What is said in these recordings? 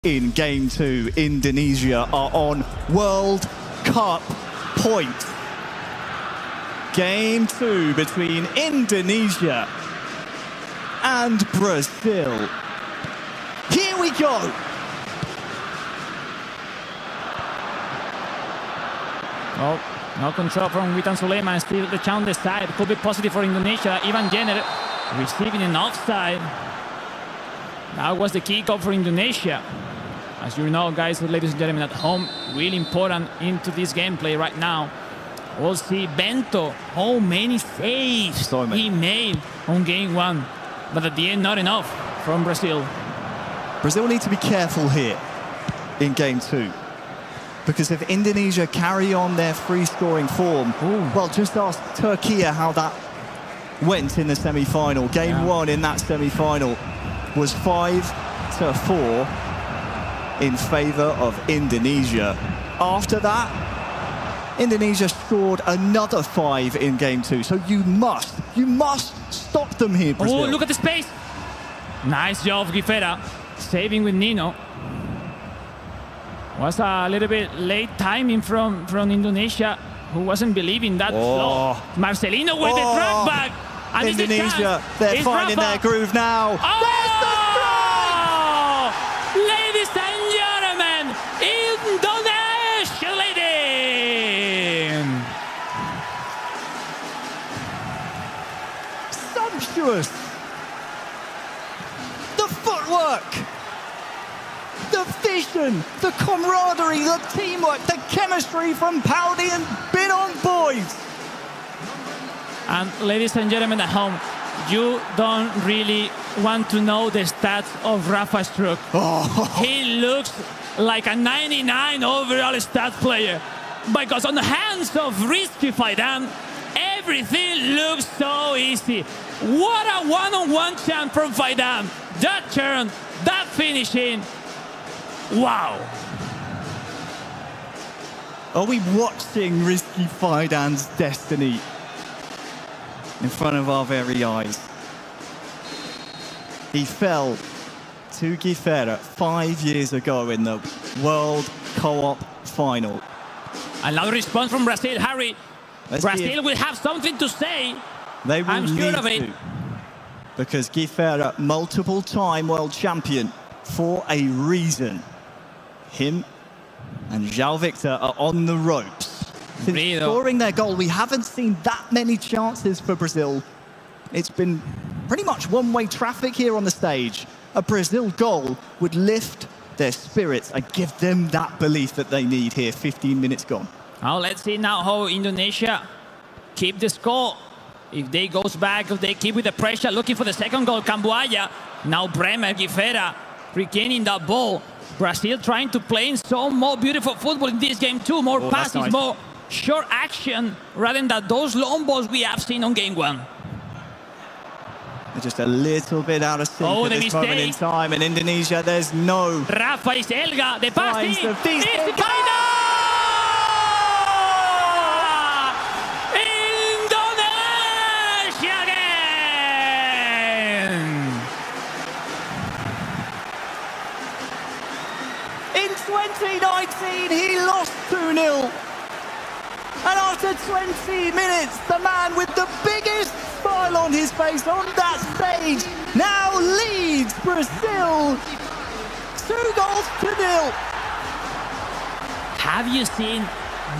In Game 2, Indonesia are on World Cup point. Game 2 between Indonesia and Brazil. Here we go. Oh, no control from Witan Sulaiman. Still the chance this side. Could be positive for Indonesia. Ivan Jenner receiving an offside. That was the kickoff for Indonesia. As you know, guys, ladies and gentlemen at home, really important into this gameplay right now. We'll see Bento, how many saves he made on game 1. But at the end, not enough from Brazil. Brazil need to be careful here in Game 2. Because if Indonesia carry on their free-scoring form, well, just ask Turkey how that went in the semi-final. Game 1 in that semi-final was 5-4 in favour of Indonesia. After that, Indonesia scored another 5 in Game 2. So you must stop them here, Brazil. Oh, look at the space. Nice job, Gifera, saving with Nino. Was a little bit late timing from Indonesia, who wasn't believing that flow. Marcelino with the drag back. And Indonesia, they're finding their groove now. There's the strike! Ladies and gentlemen, Indonesia leading! Sumptuous! The footwork! The vision, the camaraderie, the teamwork, the chemistry from Paudi and Bidon boys. And ladies and gentlemen at home, you don't really want to know the stats of Rafa Struck. He looks like a 99 overall stat player. Because on the hands of Risky Faidan, everything looks so easy. What a one-on-one chance from Faidan. That turn, that finishing. Wow. Are we watching Risky Faidan's destiny in front of our very eyes? He fell to Gifera 5 years ago in the World Co-op final. Another response from Brazil, Harry. Brazil will have something to say. They will I'm sure of it. Because Gifera, multiple-time world champion for a reason. Him and João Victor are on the ropes. Since scoring their goal, we haven't seen that many chances for Brazil. It's been pretty much one-way traffic here on the stage. A Brazil goal would lift their spirits and give them that belief that they need here, 15 minutes gone. Now let's see now how Indonesia keep the score. If they goes back, if they keep with the pressure, looking for the second goal, Camboaya. Now Bremer, Gifera, regaining that ball. Brazil trying to play some more beautiful football in this game too. More passes, more short action, rather than those long balls we have seen on game 1. They're just a little bit out of sync at this moment in time. In Indonesia, there's no... Rafa is Elga, the pass Indonesia again! In 2019, he lost 2-0. And after 20 minutes, the man with the biggest smile on his face on that stage now leads Brazil 2-0. Have you seen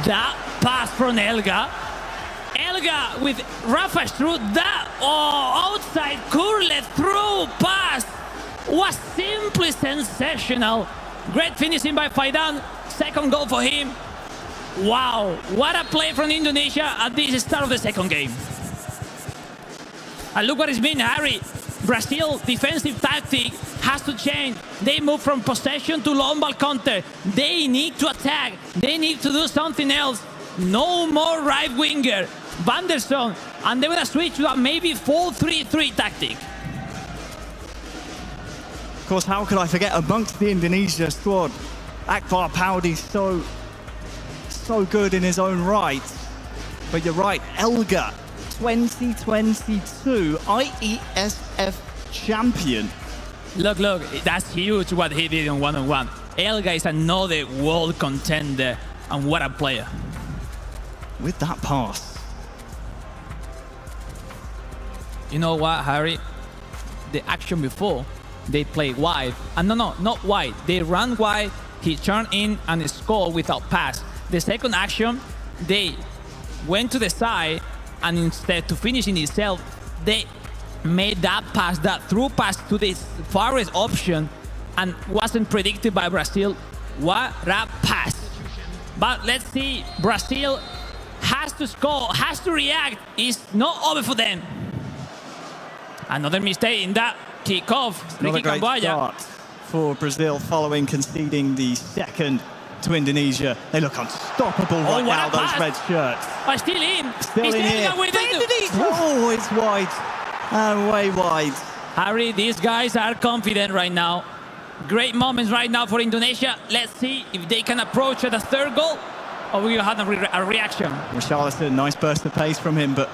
that pass from Elga? Elga with Rafa Struck, that outside curled through pass was simply sensational. Great finishing by Faidan, second goal for him. Wow, what a play from Indonesia at the start of the second game. And look what it's been, Harry. Brazil defensive tactic has to change. They move from possession to long ball counter. They need to attack. They need to do something else. No more right winger. Vanderson. And they're going to switch to a maybe 4-3-3 tactic. Of course, how could I forget amongst the Indonesia squad? Akbar Paudi so good in his own right. But you're right, Elga, 2022 IESF champion. Look, that's huge what he did on one-on-one. Elga is another world contender, and what a player. With that pass. You know what, Harry? The action before, they played wide. And no, not wide. They ran wide, he turned in and scored without pass. The second action, they went to the side, and instead to finish in itself, they made that pass, that through pass to the farthest option, and wasn't predicted by Brazil. What a pass. But let's see, Brazil has to score, has to react. It's not over for them. Another mistake in that kickoff. Another great start for Brazil following conceding the second to Indonesia. They look unstoppable right now, those red shirts. Oh, still in. Still in here. Oh, it's wide. And way wide. Harry, these guys are confident right now. Great moments right now for Indonesia. Let's see if they can approach the third goal, or we will have a reaction. Richarlison, nice burst of pace from him, but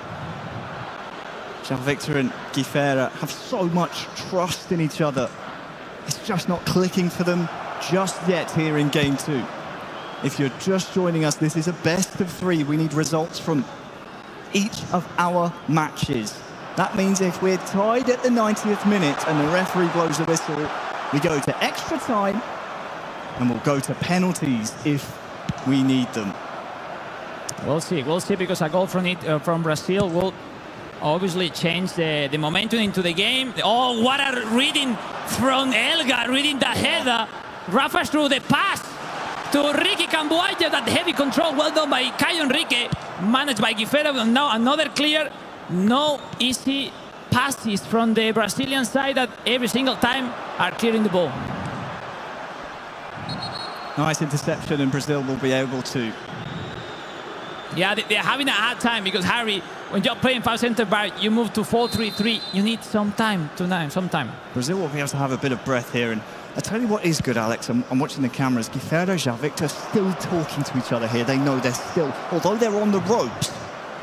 João Victor and Guifera have so much trust in each other. It's just not clicking for them just yet here in game two. If you're just joining us, this is a best of three. We need results from each of our matches. That means if we're tied at the 90th minute and the referee blows the whistle, we go to extra time and we'll go to penalties if we need them. We'll see, because a goal from Brazil will obviously change the momentum into the game. Oh, what a reading from Elga, reading the header. Rafa through the pass to Ricky Camboya, that heavy control, well done by Caio Enrique, managed by Guifera. Now another clear, no easy passes from the Brazilian side that every single time are clearing the ball. Nice interception, and Brazil will be able to. Yeah, they're having a hard time because, Harry, when you're playing 5 center back, you move to 4-3-3. You need some time. Brazil will be able to have a bit of breath here. And I tell you what is good, Alex. I'm watching the cameras. Guifera, João Victor still talking to each other here. They know they're still, although they're on the ropes,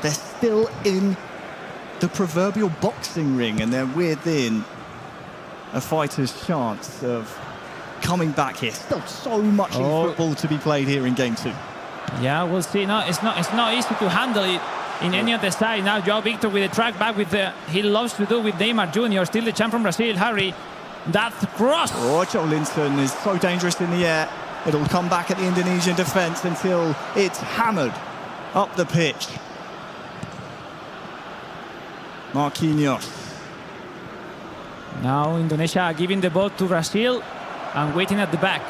they're still in the proverbial boxing ring, and they're within a fighter's chance of coming back here. Still so much football to be played here in game two. Yeah, we'll see. No, it's not easy to handle it in any of the side. Now João Victor with the track back with he loves to do with Neymar Jr. Still the champ from Brazil, Harry. That cross. Oh, Joelinton is so dangerous in the air. It'll come back at the Indonesian defence until it's hammered up the pitch. Marquinhos. Now Indonesia giving the ball to Brazil and waiting at the back.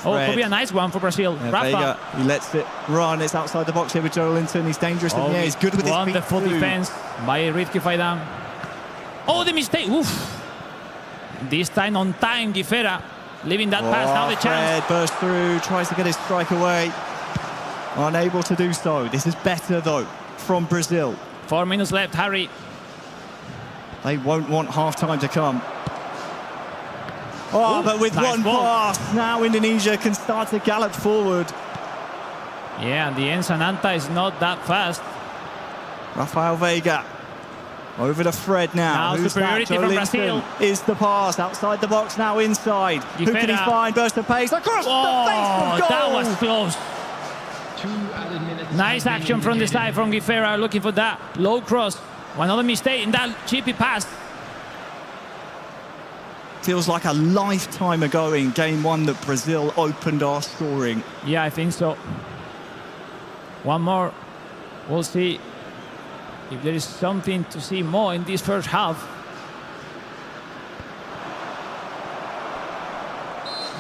Oh, could be a nice one for Brazil. Yeah, Rafa. Vega, he lets it run. It's outside the box here with Joelinton. He's dangerous in the air. He's good with his feet. Wonderful defense by Rizky Faidan. Oh, the mistake. Oof. This time on time, Guifera leaving that pass. Now the chance. Fred bursts through, tries to get his strike away. Unable to do so. This is better, though, from Brazil. 4 minutes left, Harry. They won't want half-time to come. Oh, but with nice one pass, now Indonesia can start to gallop forward. Yeah, and the Sananta is not that fast. Rafael Veiga over to Fred now. Now superiority from Brazil. Is the pass outside the box, now inside. Guifera. Who can he find? Burst of pace across the face of goal. That was close. Nice action from the side from Guifera, looking for that low cross. Another mistake in that chippy pass. Feels like a lifetime ago in game one that Brazil opened our scoring. Yeah, I think so. One more. We'll see if there is something to see more in this first half.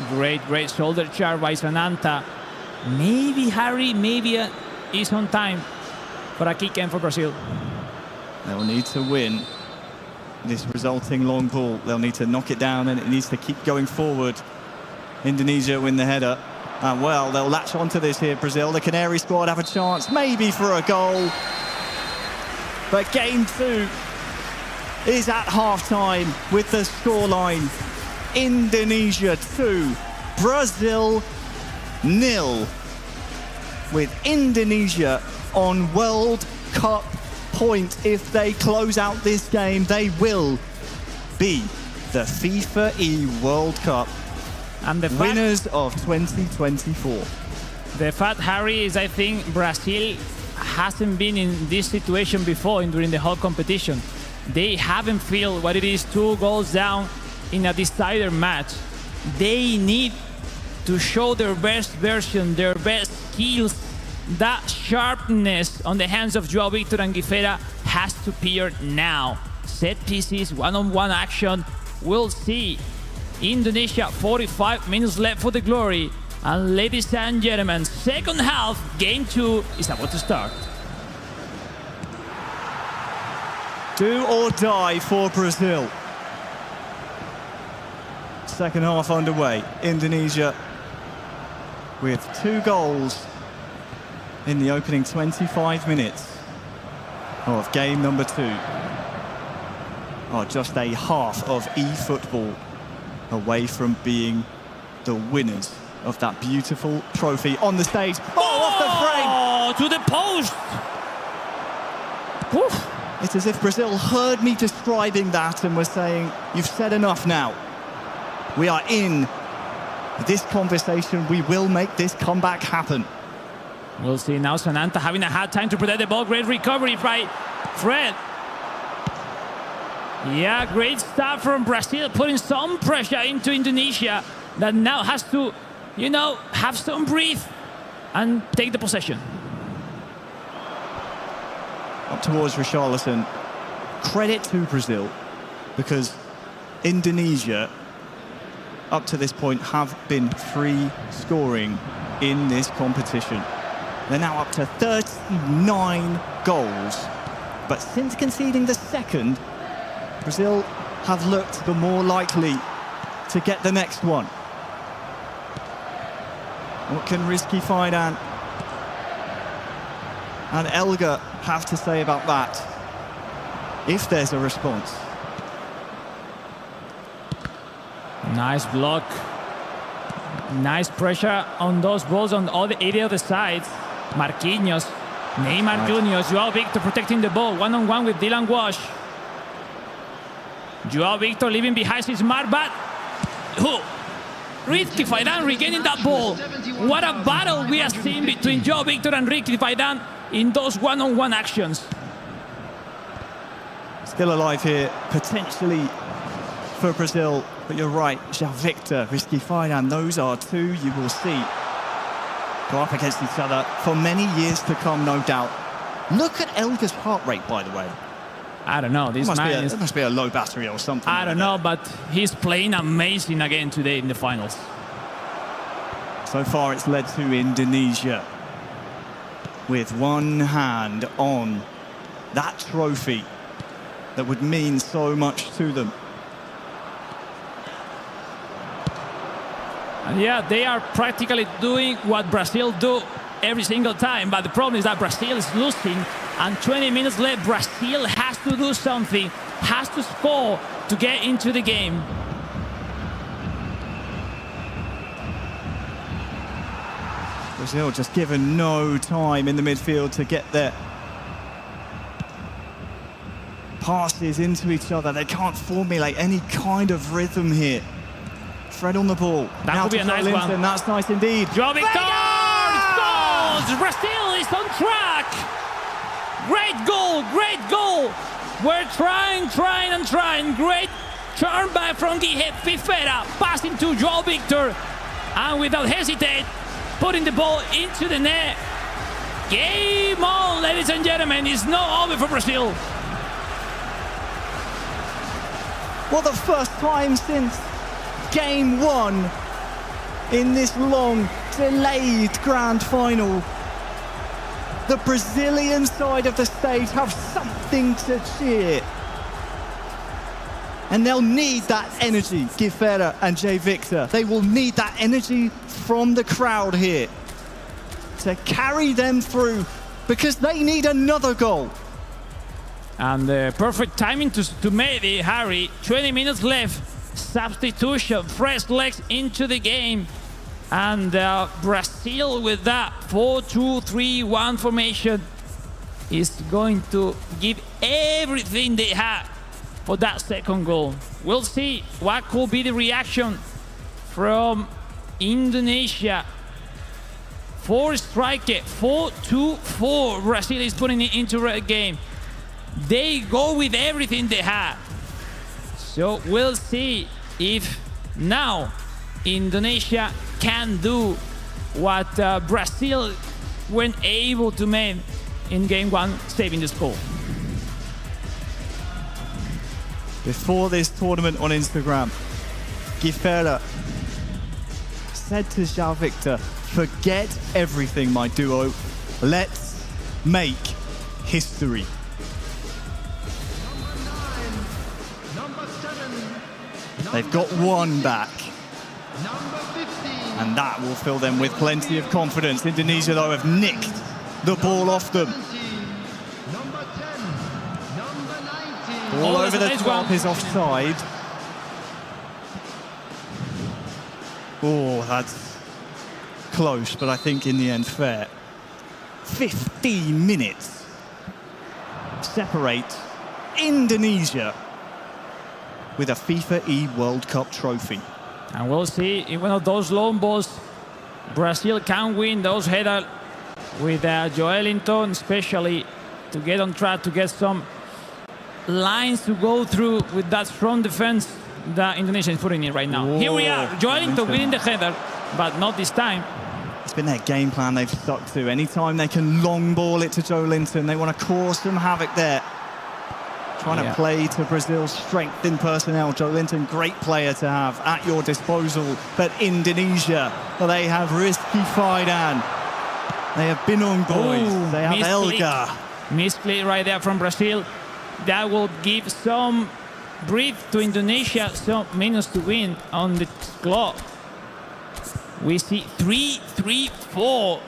Great shoulder charge by Sananta. Maybe Harry, is on time for a kick in for Brazil. They'll need to win this resulting long ball. They'll need to knock it down, and it needs to keep going forward. Indonesia win the header. And well, they'll latch onto this here, Brazil. The Canary squad have a chance, maybe for a goal. But game two is at half-time with the scoreline. Indonesia 2, Brazil 0. With Indonesia on World Cup points. If they close out this game, they will be the FIFAe World Cup And the winners of 2024. The fact, Harry, is I think Brazil hasn't been in this situation before during the whole competition. They haven't felt what it is 2 goals down in a decider match. They need to show their best version, their best skills. That sharpness on the hands of Joao Victor and Guifera has to appear now. Set pieces, one-on-one action. We'll see. Indonesia, 45 minutes left for the glory. And ladies and gentlemen, second half, game 2 is about to start. Do or die for Brazil. Second half underway. Indonesia with 2 goals in the opening 25 minutes of game number 2. Oh, just a half of eFootball away from being the winners of that beautiful trophy on the stage. Oh, off the frame! Oh, to the post! Oof. It's as if Brazil heard me describing that and was saying, you've said enough now. We are in this conversation. We will make this comeback happen. We'll see now. Sananta having a hard time to protect the ball. Great recovery by Fred. Yeah, great start from Brazil, putting some pressure into Indonesia that now has to, you know, have some breathe and take the possession. Up towards Richarlison. Credit to Brazil, because Indonesia, up to this point, have been free scoring in this competition. They're now up to 39 goals. But since conceding the second, Brazil have looked the more likely to get the next one. What can Rizky Fidan and Elga have to say about that, if there's a response? Nice block. Nice pressure on those balls on all the area of the sides. Marquinhos, Neymar Jr., Joao Victor protecting the ball. One-on-one with Dylan Wash. Joao Victor leaving behind his mark, but Rizky Fidan regaining that ball. What a battle we are seeing between Joao Victor and Rizky Fidan in those one-on-one actions. Still alive here, potentially for Brazil, but you're right, Joao Victor, Rizky Fidan, those are 2 you will see go up against each other for many years to come, no doubt. Look at Elga's heart rate, by the way. I don't know, this man It must be a low battery or something. I don't know, but he's playing amazing again today in the finals. So far it's led to Indonesia with one hand on that trophy that would mean so much to them. And yeah, they are practically doing what Brazil do every single time, but the problem is that Brazil is losing, and 20 minutes left. Brazil has to do something, has to score to get into the game. Brazil just given no time in the midfield to get their passes into each other. They can't formulate any kind of rhythm here. Fred on the ball. That would be a nice one. That's nice indeed. Joao Victor scores! Brazil is on track. Great goal, great goal. We're trying. Great turn back from Guifera, passing to Joao Victor, and without hesitate, putting the ball into the net. Game on, ladies and gentlemen. It's not over for Brazil. Well, the first time since Game 1 in this long, delayed grand final, the Brazilian side of the stage have something to cheer. And they'll need that energy, Guifera and Joao Victor. They will need that energy from the crowd here to carry them through, because they need another goal. And the perfect timing to make it, Harry. 20 minutes left. Substitution, fresh legs into the game. And Brazil, with that 4-2-3-1 formation, is going to give everything they have for that second goal. we'll see what could be the reaction from Indonesia. 4 striker, 4-2-4. Brazil is putting it into the game. They go with everything they have. So we'll see if now Indonesia can do what Brazil weren't able to make in game 1, saving the score. Before this tournament on Instagram, Gifera said to João Victor, "Forget everything, my duo. Let's make history." They've got one back, and that will fill them with plenty of confidence. Indonesia, though, have nicked the ball off them. All over the top is offside. Oh, that's close, but I think in the end fair. 15 minutes separate Indonesia with a FIFAe World Cup trophy. And we'll see if one of those long balls Brazil can win those headers with Joelinton, especially to get on track, to get some lines to go through with that strong defense that Indonesia is putting in right now. Whoa. Here we are, Joelinton winning the header, but not this time. It's been their game plan they've stuck to. Anytime they can long ball it to Joelinton, they want to cause some havoc there. Trying to play to Brazil's strength in personnel. Joelinton, great player to have at your disposal. But Indonesia, well, they have Rizky Faidan. They have Binong boys. They have Elga. Misclick right there from Brazil. That will give some breath to Indonesia, some minutes to win on the clock. We see 3-3-4.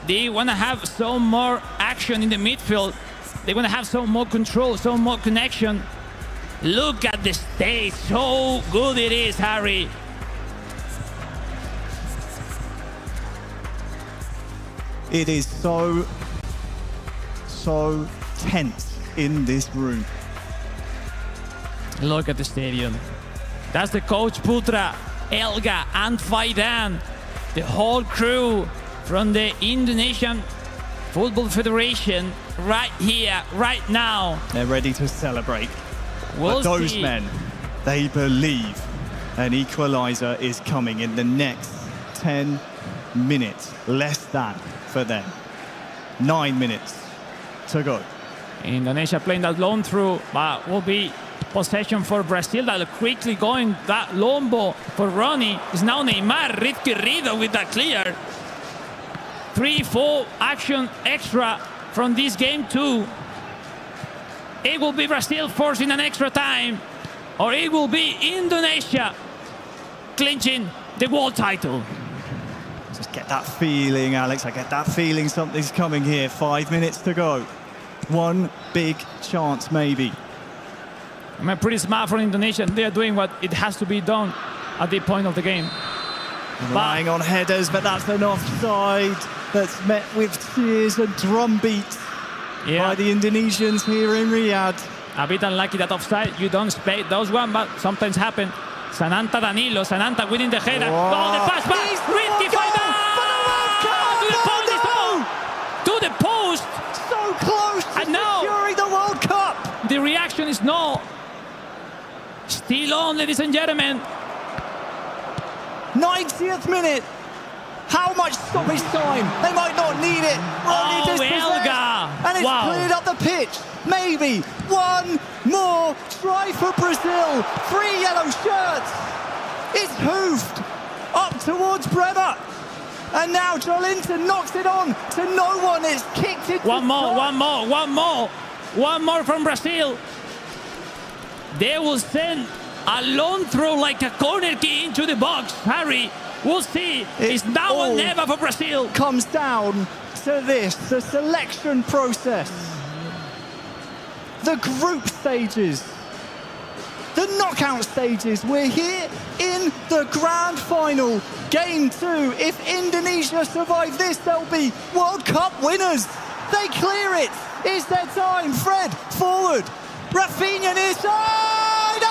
They want to have some more action in the midfield. They want to have some more control, some more connection. Look at the stage. So good it is, Harry. It is so tense in this room. Look at the stadium. That's the coach Putra, Elga and Faidan. The whole crew from the Indonesian Football Federation right here, right now. They're ready to celebrate. We'll but those see. men, they believe an equaliser is coming in the next 10 minutes. Less than for them. 9 minutes to go. Indonesia playing that long through, but will be possession for Brazil. That quickly going that long ball for Ronnie. It's now Neymar, Rizky Rido with that clear. 3-4 action extra from this game too. It will be Brazil forcing an extra time, or it will be Indonesia clinching the world title. Just get that feeling, Alex. I get that feeling something's coming here. 5 minutes to go. One big chance, maybe. I mean, pretty smart from Indonesia. They are doing what it has to be done at the point of the game. Relying on headers, but that's an offside that's met with cheers and drumbeat by the Indonesians here in Riyadh. A bit unlucky that offside. You don't expect those one, but sometimes happen. Sananta Danilo, Sananta winning the header. Oh, the pass back. Rizky Faidan! To the post! So close to securing the World Cup! The reaction is no. Still on, ladies and gentlemen. 90th minute. How much stoppage time? They might not need it. Elga! And it's cleared up the pitch. Maybe one more try for Brazil. 3 yellow shirts. It's hoofed up towards Bremer. And now Joelinton knocks it on to no one. It's kicked it. One more from Brazil. They will send a long throw like a corner kick into the box. Harry, we'll see. It's now or never for Brazil. Comes down to this, the selection process, the group stages, the knockout stages. We're here in the grand final, game 2. If Indonesia survive this, they'll be World Cup winners. They clear it. It's their time. Fred forward. Rafinha near side.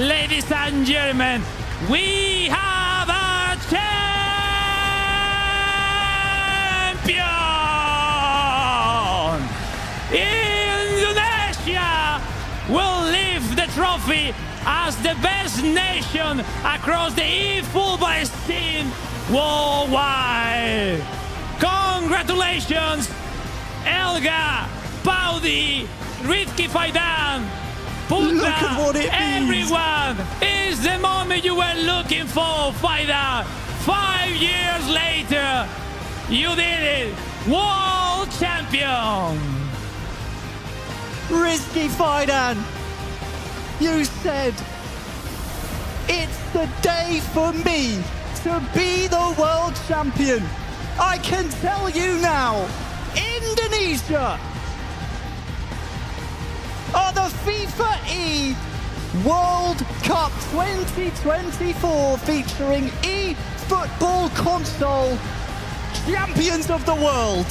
ladies and gentlemen, we have a champion! Indonesia will lift the trophy as the best nation across the eFootball scene worldwide. Congratulations, Elga, Paudi, Rizky Faidan, Putra, Look at what it means. everyone. It's the moment you were looking for, Faidan. 5 years later, you did it. World champion. Rizky Faidan, you said, it's the day for me to be the world champion. I can tell you now, Indonesia are the FIFAe World Cup 2024 featuring eFootball console champions of the world.